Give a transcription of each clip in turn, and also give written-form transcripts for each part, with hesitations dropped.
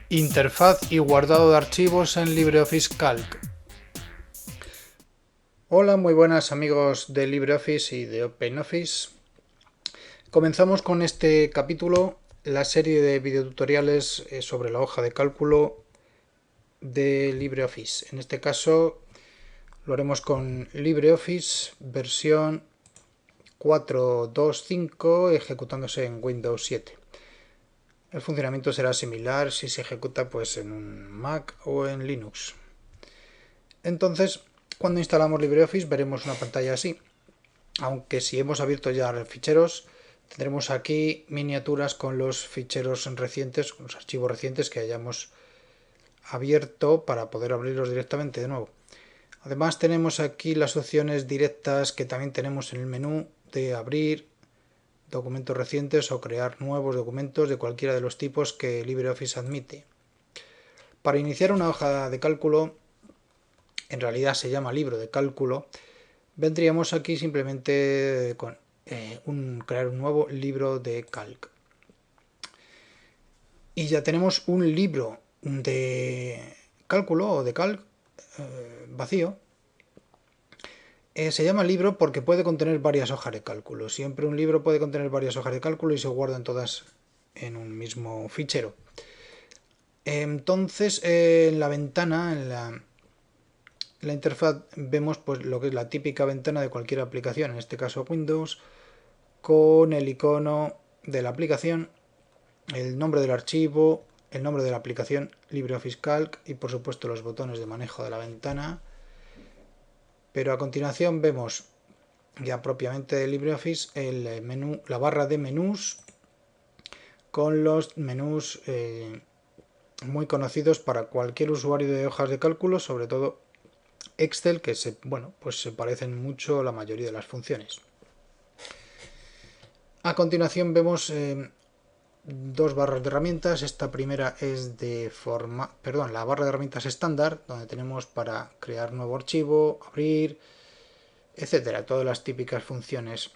Interfaz y guardado de archivos en LibreOffice Calc. Hola, muy buenas amigos de LibreOffice y de OpenOffice. Comenzamos con este capítulo la serie de videotutoriales sobre la hoja de cálculo de LibreOffice. En este caso lo haremos con LibreOffice versión 4.2.5 ejecutándose en Windows 7. El funcionamiento será similar si se ejecuta pues en un Mac o en Linux. Entonces, cuando instalamos LibreOffice veremos una pantalla así. Aunque si hemos abierto ya ficheros, tendremos aquí miniaturas con los ficheros recientes, con los archivos recientes que hayamos abierto para poder abrirlos directamente de nuevo. Además tenemos aquí las opciones directas que también tenemos en el menú de abrir documentos recientes o crear nuevos documentos de cualquiera de los tipos que LibreOffice admite. Para iniciar una hoja de cálculo, en realidad se llama libro de cálculo, vendríamos aquí simplemente con crear un nuevo libro de calc. Y ya tenemos un libro de cálculo o de calc vacío. Se llama libro porque puede contener varias hojas de cálculo. Siempre un libro puede contener varias hojas de cálculo y se guardan todas en un mismo fichero. Entonces, en la ventana, en la interfaz, vemos pues lo que es la típica ventana de cualquier aplicación, en este caso Windows, con el icono de la aplicación, el nombre del archivo, el nombre de la aplicación LibreOffice Calc y por supuesto los botones de manejo de la ventana. Pero a continuación vemos ya propiamente de LibreOffice el menú, la barra de menús con los menús muy conocidos para cualquier usuario de hojas de cálculo, sobre todo Excel, que se parecen mucho a la mayoría de las funciones. A continuación vemos dos barras de herramientas. Esta primera es de la barra de herramientas estándar, donde tenemos para crear nuevo archivo, abrir, etcétera, todas las típicas funciones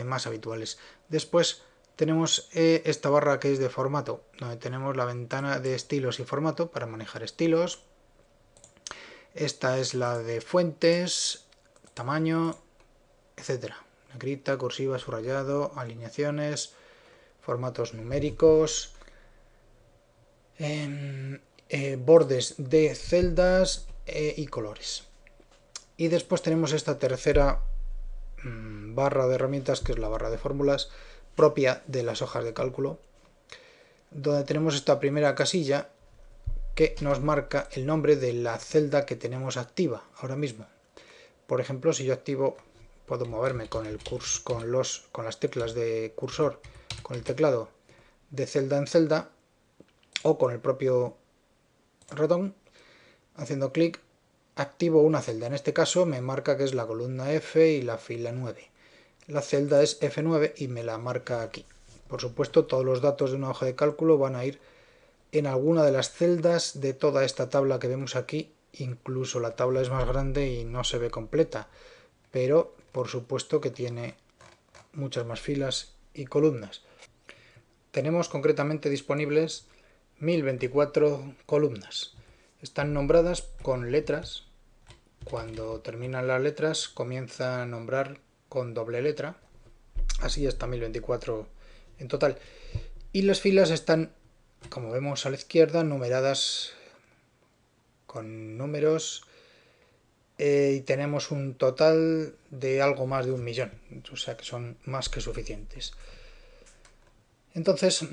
más habituales. Después tenemos esta barra que es de formato, donde tenemos la ventana de estilos y formato para manejar estilos. Esta es la de fuentes, tamaño, etcétera. Negrita, cursiva, subrayado, alineaciones, formatos numéricos, bordes de celdas y colores. Y después tenemos esta tercera barra de herramientas, que es la barra de fórmulas propia de las hojas de cálculo, donde tenemos esta primera casilla que nos marca el nombre de la celda que tenemos activa ahora mismo. Por ejemplo, si yo activo, puedo moverme con las teclas de cursor, con el teclado de celda en celda o con el propio ratón, haciendo clic activo una celda. En este caso me marca que es la columna F y la fila 9. La celda es F9 y me la marca aquí. Por supuesto, todos los datos de una hoja de cálculo van a ir en alguna de las celdas de toda esta tabla que vemos aquí. Incluso la tabla es más grande y no se ve completa, pero por supuesto que tiene muchas más filas y columnas. Tenemos concretamente disponibles 1024 columnas. Están nombradas con letras. Cuando terminan las letras comienza a nombrar con doble letra. Así hasta 1024 en total. Y las filas están, como vemos a la izquierda, numeradas con números. Y tenemos un total de algo más de 1.000.000, o sea que son más que suficientes. Entonces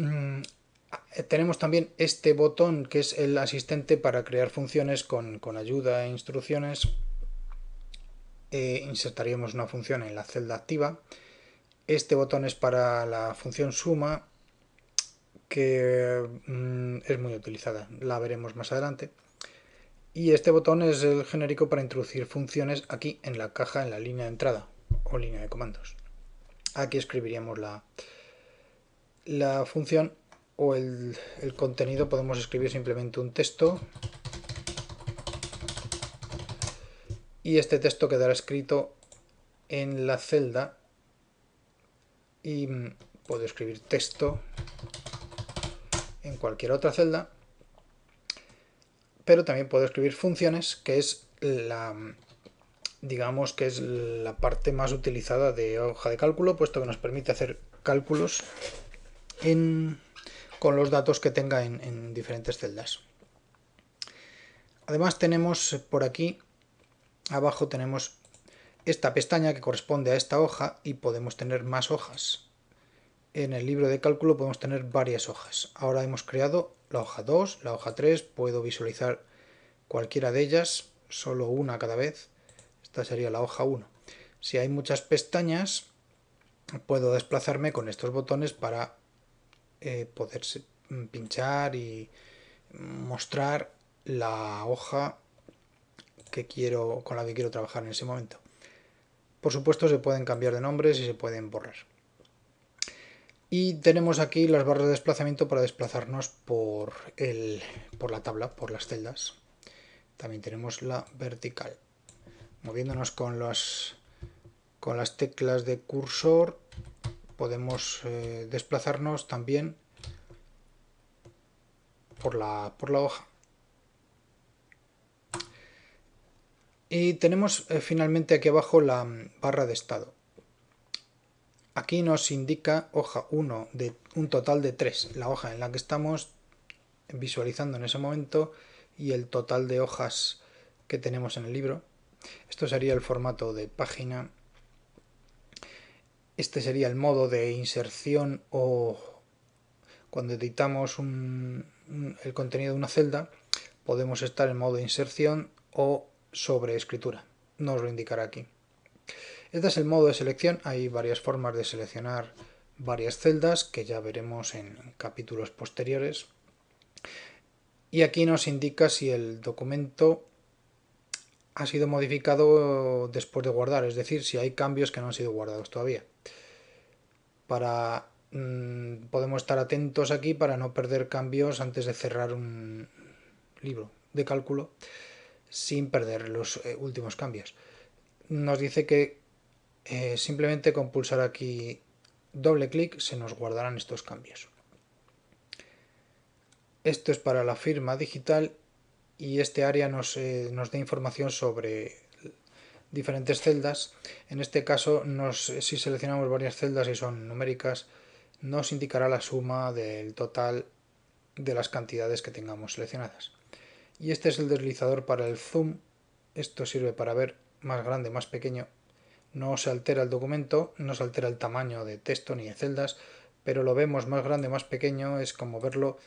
tenemos también este botón que es el asistente para crear funciones con ayuda e instrucciones. Insertaríamos una función en la celda activa. Este botón es para la función suma, que es muy utilizada, la veremos más adelante. Y este botón es el genérico para introducir funciones aquí en la caja, en la línea de entrada o línea de comandos. Aquí escribiríamos la función o el contenido. Podemos escribir simplemente un texto y este texto quedará escrito en la celda y puedo escribir texto en cualquier otra celda, pero también puedo escribir funciones, que es digamos que es la parte más utilizada de hoja de cálculo, puesto que nos permite hacer cálculos con los datos que tenga en diferentes celdas. Además tenemos por aquí abajo tenemos esta pestaña que corresponde a esta hoja y podemos tener más hojas. En el libro de cálculo podemos tener varias hojas. Ahora hemos creado la hoja 2, la hoja 3, puedo visualizar cualquiera de ellas, solo una cada vez. Esta sería la hoja 1. Si hay muchas pestañas, puedo desplazarme con estos botones para poder pinchar y mostrar la hoja con la que quiero trabajar en ese momento. Por supuesto, se pueden cambiar de nombres y se pueden borrar. Y tenemos aquí las barras de desplazamiento para desplazarnos por la tabla, por las celdas. También tenemos la vertical. Moviéndonos con las teclas de cursor podemos desplazarnos también por la hoja. Y tenemos finalmente aquí abajo la barra de estado. Aquí nos indica hoja 1 de un total de 3, la hoja en la que estamos visualizando en ese momento y el total de hojas que tenemos en el libro. Esto sería el formato de página. Este sería el modo de inserción o cuando editamos el contenido de una celda podemos estar en modo de inserción o sobre escritura. No os lo indicará aquí. Este es el modo de selección. Hay varias formas de seleccionar varias celdas que ya veremos en capítulos posteriores. Y aquí nos indica si el documento ha sido modificado después de guardar, es decir, si hay cambios que no han sido guardados todavía. Podemos estar atentos aquí para no perder cambios antes de cerrar un libro de cálculo sin perder los últimos cambios. Nos dice que simplemente con pulsar aquí doble clic se nos guardarán estos cambios. Esto es para la firma digital y este área nos da información sobre diferentes celdas. En este caso, si seleccionamos varias celdas y son numéricas, nos indicará la suma del total de las cantidades que tengamos seleccionadas. Y este es el deslizador para el zoom. Esto sirve para ver más grande, más pequeño. No se altera el documento, no se altera el tamaño de texto ni de celdas, pero lo vemos más grande, más pequeño, es como verlo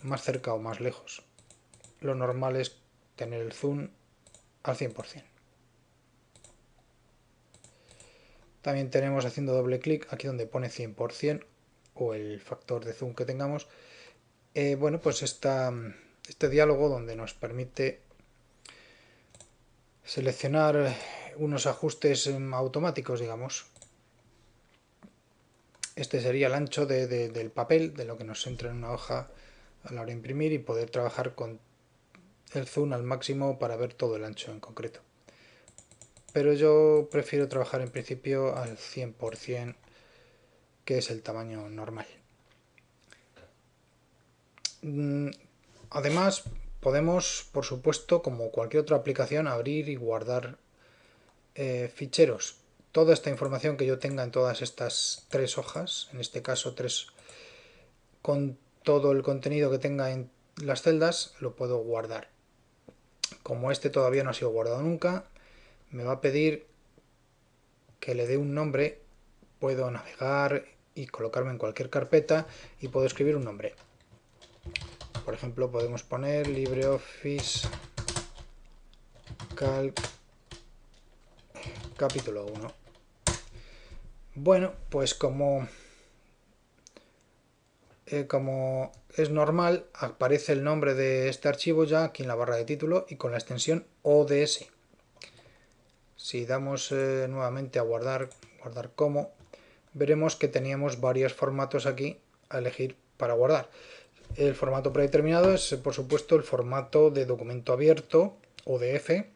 más cerca o más lejos. Lo normal es tener el zoom al 100%. También tenemos haciendo doble clic aquí donde pone 100% o el factor de zoom que tengamos. Bueno, pues este diálogo donde nos permite seleccionar unos ajustes automáticos, digamos. Este sería el ancho del papel, de lo que nos entra en una hoja a la hora de imprimir y poder trabajar con el zoom al máximo para ver todo el ancho en concreto. Pero yo prefiero trabajar en principio al 100%, que es el tamaño normal. Además, podemos, por supuesto, como cualquier otra aplicación, abrir y guardar ficheros. Toda esta información que yo tenga en todas estas 3 hojas, en este caso 3, con todo el contenido que tenga en las celdas, lo puedo guardar. Como este todavía no ha sido guardado nunca, me va a pedir que le dé un nombre. Puedo navegar y colocarme en cualquier carpeta y puedo escribir un nombre. Por ejemplo, podemos poner LibreOffice Calc capítulo 1. Bueno, pues como es normal, aparece el nombre de este archivo ya aquí en la barra de título y con la extensión ODS. Si damos nuevamente a guardar como, veremos que teníamos varios formatos aquí a elegir para guardar. El formato predeterminado es, por supuesto, el formato de documento abierto, ODF,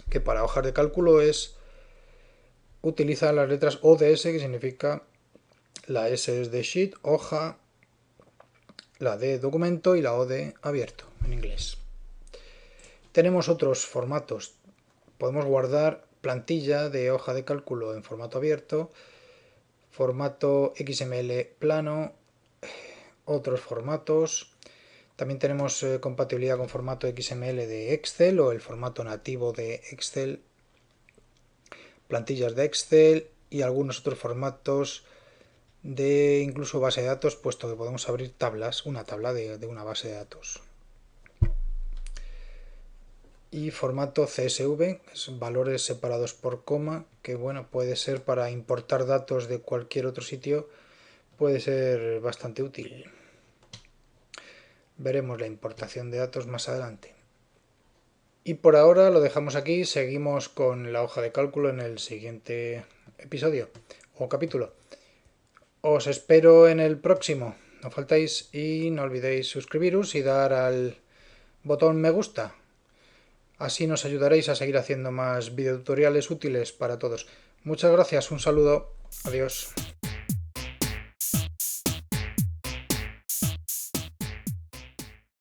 que para hojas de cálculo es utiliza las letras ODS, que significa la S es de sheet, hoja, la D documento y la O de abierto en inglés. Tenemos otros formatos. Podemos guardar plantilla de hoja de cálculo en formato abierto, formato XML plano, otros formatos. También tenemos compatibilidad con formato XML de Excel o el formato nativo de Excel, plantillas de Excel y algunos otros formatos de incluso base de datos, puesto que podemos abrir tablas, una tabla de una base de datos. Y formato CSV, es valores separados por coma, que bueno, puede ser para importar datos de cualquier otro sitio, puede ser bastante útil. Veremos la importación de datos más adelante. Y por ahora lo dejamos aquí, seguimos con la hoja de cálculo en el siguiente episodio o capítulo. Os espero en el próximo, no faltáis y no olvidéis suscribiros y dar al botón me gusta. Así nos ayudaréis a seguir haciendo más videotutoriales útiles para todos. Muchas gracias, un saludo, adiós.